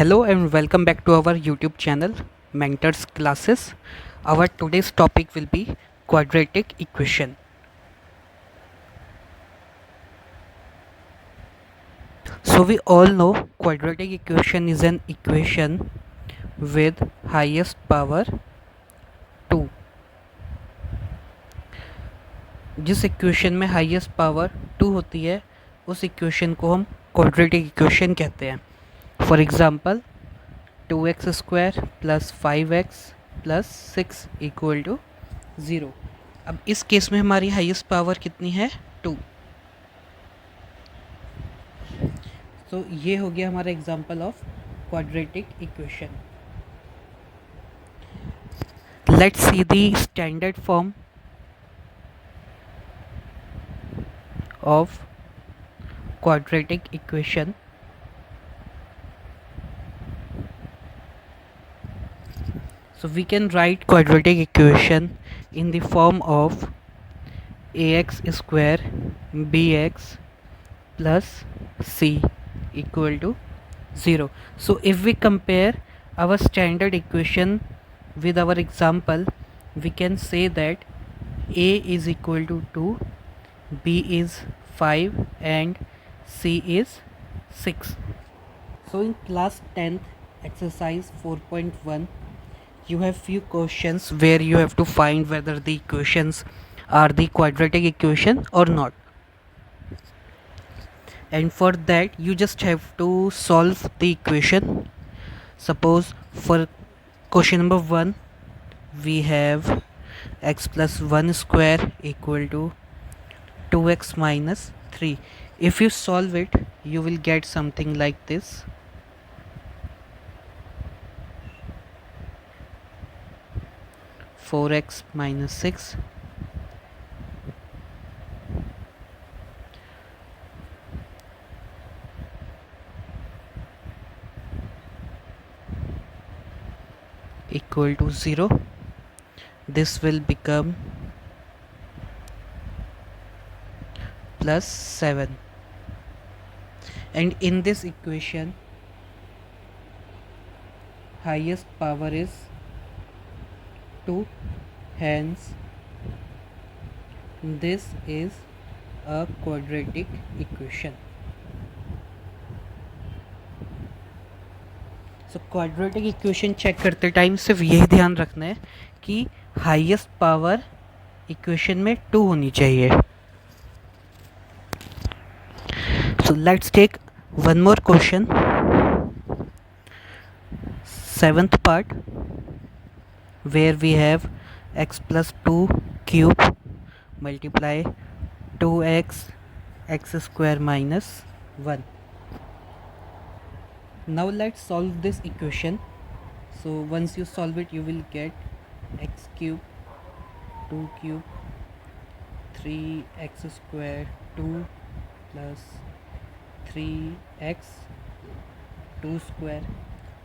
Hello and welcome back to our YouTube channel Mentors Classes. Our today's topic will be quadratic equation. So we all know quadratic equation is an equation with highest power 2. जिस equation में highest power 2 होती है उस equation को हम quadratic equation कहते हैं. For example 2x square plus 5x plus 6 equal to 0. अब इस केस में हमारी हाईएस्ट पावर कितनी है 2. तो ये हो गया हमारा example of quadratic equation. Let's see the standard form of quadratic equation. So we can write quadratic equation in the form of ax square bx plus c equal to 0. So if we compare our standard equation with our example, we can say that a is equal to 2, b is 5 and c is 6. So in class 10th exercise 4.1 you have few questions where you have to find whether the equations are the quadratic equation or not, and for that you just have to solve the equation. Suppose for question number 1 we have x plus 1 square equal to 2x minus 3. If you solve it you will get something like this. 4x minus 6 equal to 0. This will become plus 7, and in this equation highest power is 2, hence this is a quadratic equation. So quadratic equation check करते time सिर्फ यही ध्यान रखना है कि highest power equation में 2 होनी चाहिए. So let's take one more question, 7th part, where we have x plus 2 cube multiply 2x x square minus 1. Now let's solve this equation. So once you solve it you will get x cube 2 cube 3x square 2 plus 3x 2 square,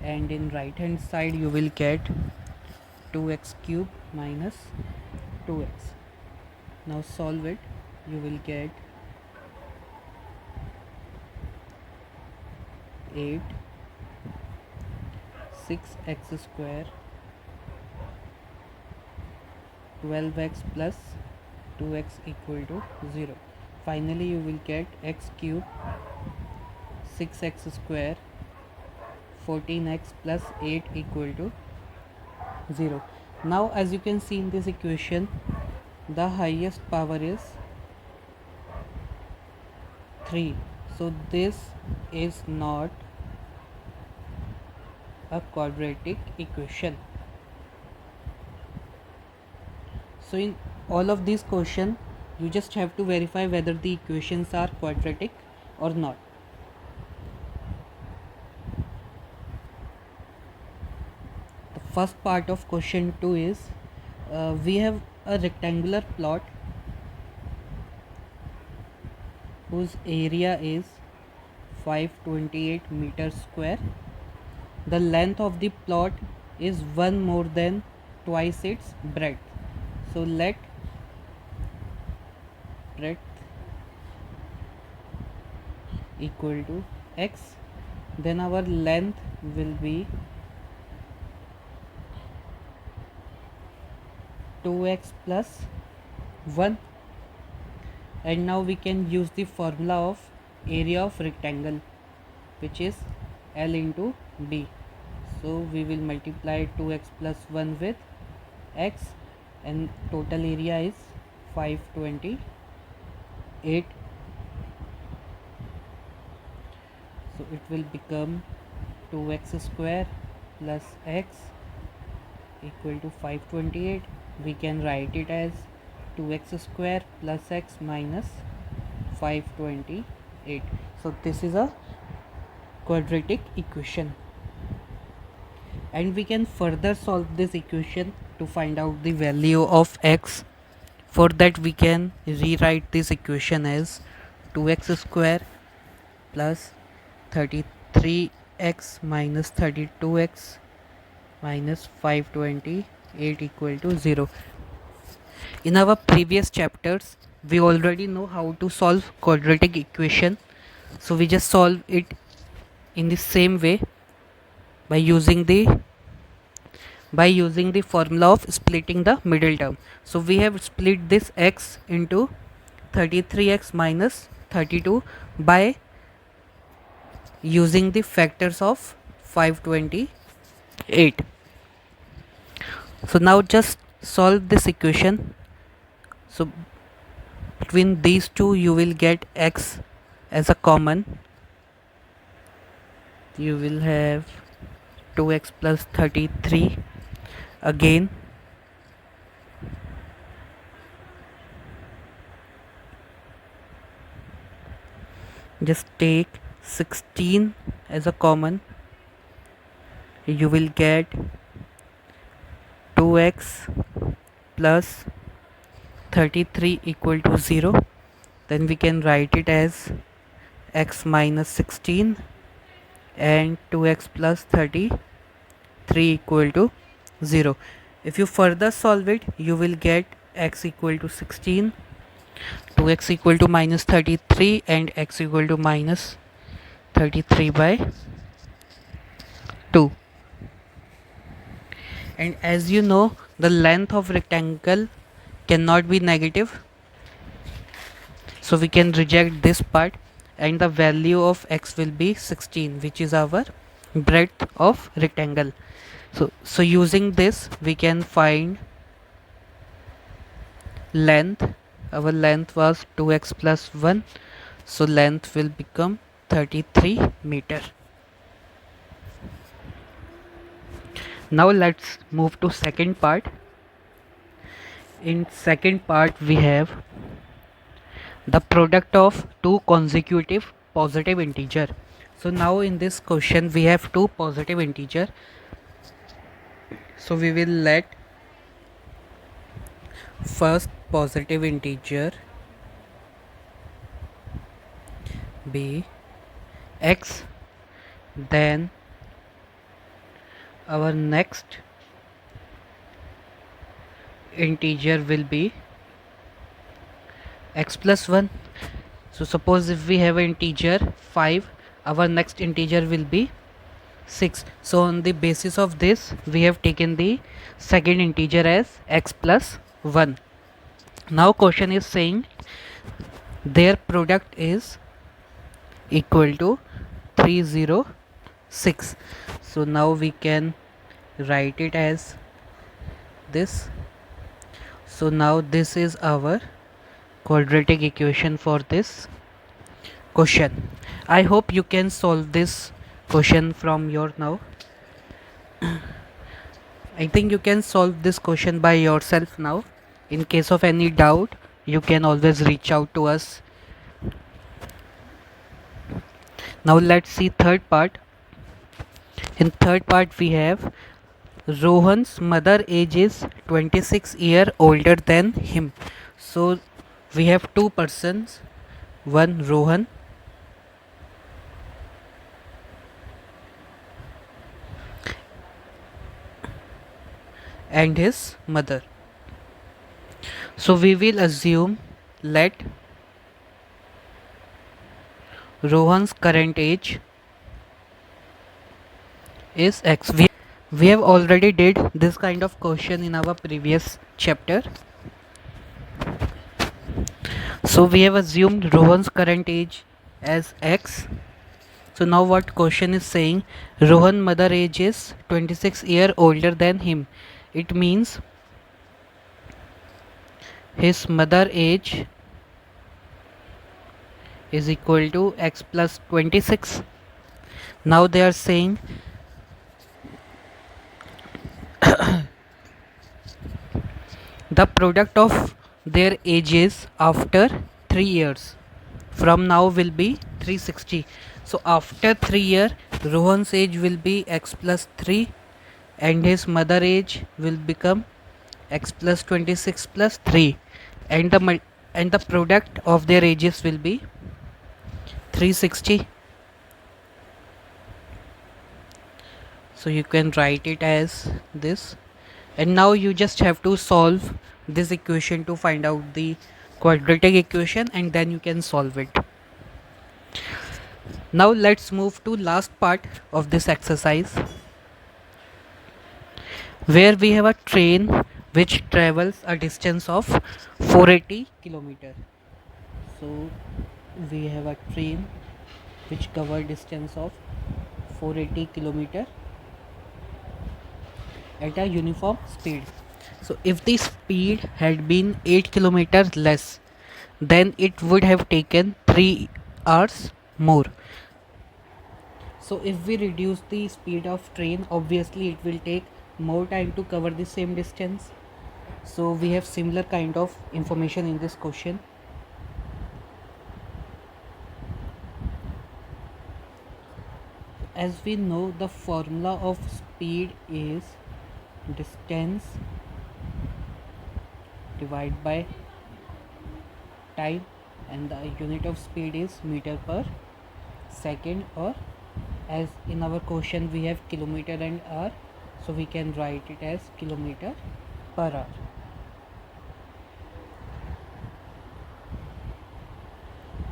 and in right hand side you will get 2x cube minus 2x. Now solve it, you will get 8 6x square 12x plus 2x equal to 0. Finally you will get x cube 6x square 14x plus 8 equal to 0. Now as you can see in this equation the highest power is 3, so this is not a quadratic equation. So in all of these questions you just have to verify whether the equations are quadratic or not. The first part of question 2 is we have a rectangular plot whose area is 528 meters square. The length of the plot is 1 more than twice its breadth. So let breadth equal to x then our length will be 2x plus 1, and now we can use the formula of area of rectangle, which is L into B. So we will multiply 2x plus 1 with x, and total area is 528. So it will become 2x square plus x equal to 528. We can write it as 2x square plus x minus 528. So this is a quadratic equation, and we can further solve this equation to find out the value of x. For that we can rewrite this equation as 2x square plus 33x minus 32x minus 528 equal to 0. In our previous chapters we already know how to solve quadratic equation, so we just solve it in the same way by using the formula of splitting the middle term. So we have split this x into 33x minus 32 by using the factors of 528. So now just solve this equation. So between these two you will get x as a common. You will have 2x plus 33 again, just take 16 as a common. You will get 2x plus 33 equal to 0. Then we can write it as x minus 16 and 2x plus 33 equal to 0. If you further solve it, you will get x equal to 16, 2x equal to minus 33 and x equal to minus 33 by 2. And as you know, the length of rectangle cannot be negative, so we can reject this part, and the value of x will be 16, which is our breadth of rectangle. So using this we can find length. Our length was 2x plus 1, so length will become 33 meter. Now let's move to second part. In second part we have the product of two consecutive positive integer. So now in this question we have two positive integer, so we will let first positive integer be x, then our next integer will be x plus 1. So suppose if we have an integer 5, our next integer will be 6. So on the basis of this we have taken the second integer as x plus 1. Now question is saying their product is equal to 306. So now we can write it as this. So now this is our quadratic equation for this question. I hope you can solve this question from your now. I think you can solve this question by yourself now. In case of any doubt, you can always reach out to us. Now let's see third part. In third part we have Rohan's mother age is 26 years older than him. So we have two persons, one Rohan and his mother. So we will assume, let Rohan's current age is x. We have already did this kind of question in our previous chapter. So we have assumed Rohan's current age as x. So now what question is saying, Rohan mother age is 26 year older than him. It means his mother age is equal to x plus 26. Now they are saying the product of their ages after 3 years from now will be 360. So after 3 year Rohan's age will be x plus 3 and his mother age will become x plus 26 plus 3, and the product of their ages will be 360. So you can write it as this, and now you just have to solve this equation to find out the quadratic equation, and then you can solve it. Now let's move to last part of this exercise, where we have a train which travels a distance of 480 kilometer. So we have a train which cover distance of 480 kilometer at a uniform speed. So if the speed had been 8 kilometers less, then it would have taken 3 hours more. So if we reduce the speed of train, obviously it will take more time to cover the same distance. So we have similar kind of information in this question. As we know, the formula of speed is distance divided by time, and the unit of speed is meter per second, or as in our question we have kilometer and hour, so we can write it as kilometer per hour.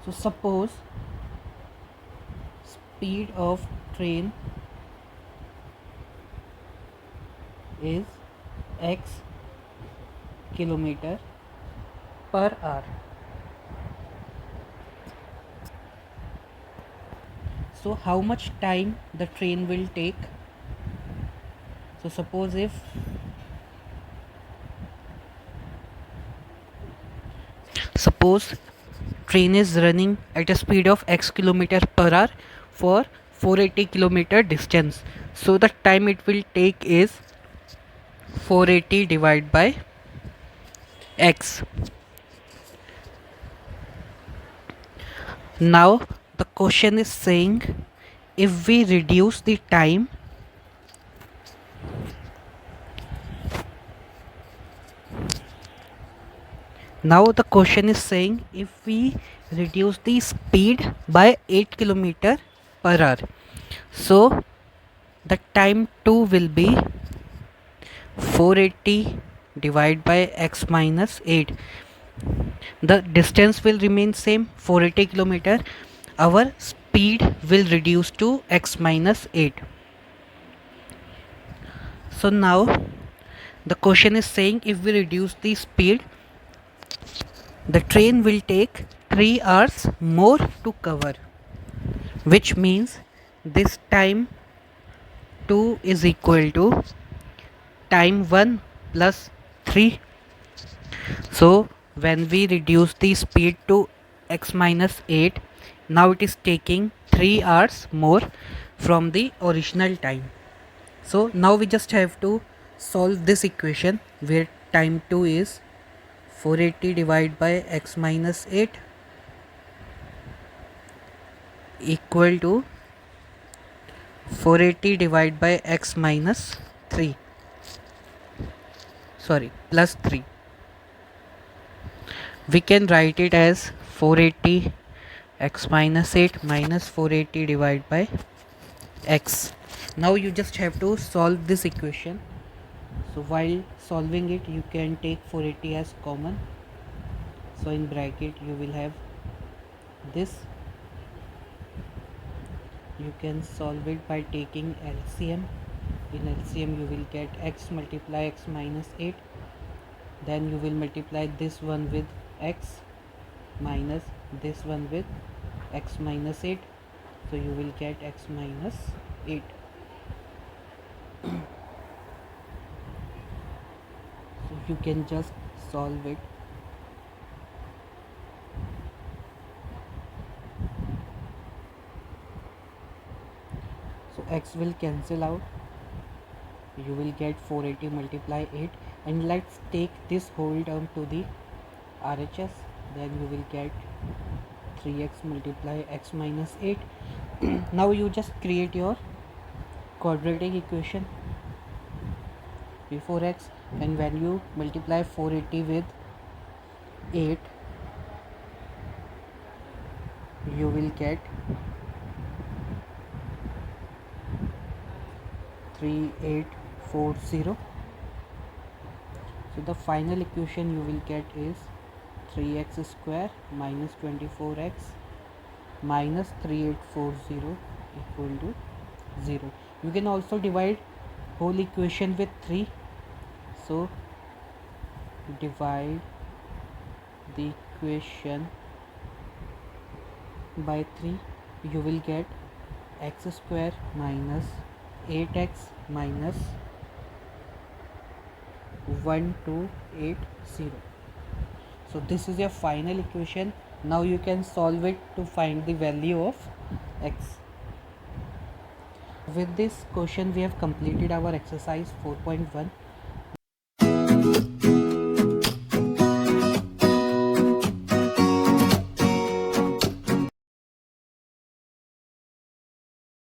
So suppose speed of train is x kilometer per hour. So how much time the train will take? So suppose train is running at a speed of x kilometer per hour for 480 kilometer distance, so the time it will take is 480 divided by x. Now the question is saying, if we reduce the time, if we reduce the speed by 8 kilometer per hour, so the time 2 will be 480 divided by x minus 8. The distance will remain same, 480 kilometer. Our speed will reduce to x minus 8. So now the question is saying, if we reduce the speed, the train will take 3 hours more to cover, which means this time 2 is equal to time 1 plus 3. So when we reduce the speed to x minus 8, now it is taking 3 hours more from the original time. So now we just have to solve this equation, where time 2 is 480 divided by x minus 8 equal to 480 divided by x minus 3, plus 3. We can write it as 480 x minus 8 minus 480 divided by x. Now you just have to solve this equation. So while solving it, you can take 480 as common. So in bracket you will have this. You can solve it by taking LCM. In LCM you will get x multiply x minus 8, then you will multiply this one with x minus this one with x minus 8, so you will get x minus 8. So you can just solve it. So x will cancel out, you will get 480 multiply 8, and let's take this whole term to the RHS, then you will get 3x multiply x minus 8. Now you just create your quadratic equation before x, and when you multiply 480 with 8, you will get 3840. So the final equation you will get is 3x square minus 24x minus 3840 equal to 0. You can also divide whole equation with 3. So divide the equation by 3, you will get x square minus 8x minus 1280. So this is your final equation. Now you can solve it to find the value of x. With this question we have completed our exercise 4.1.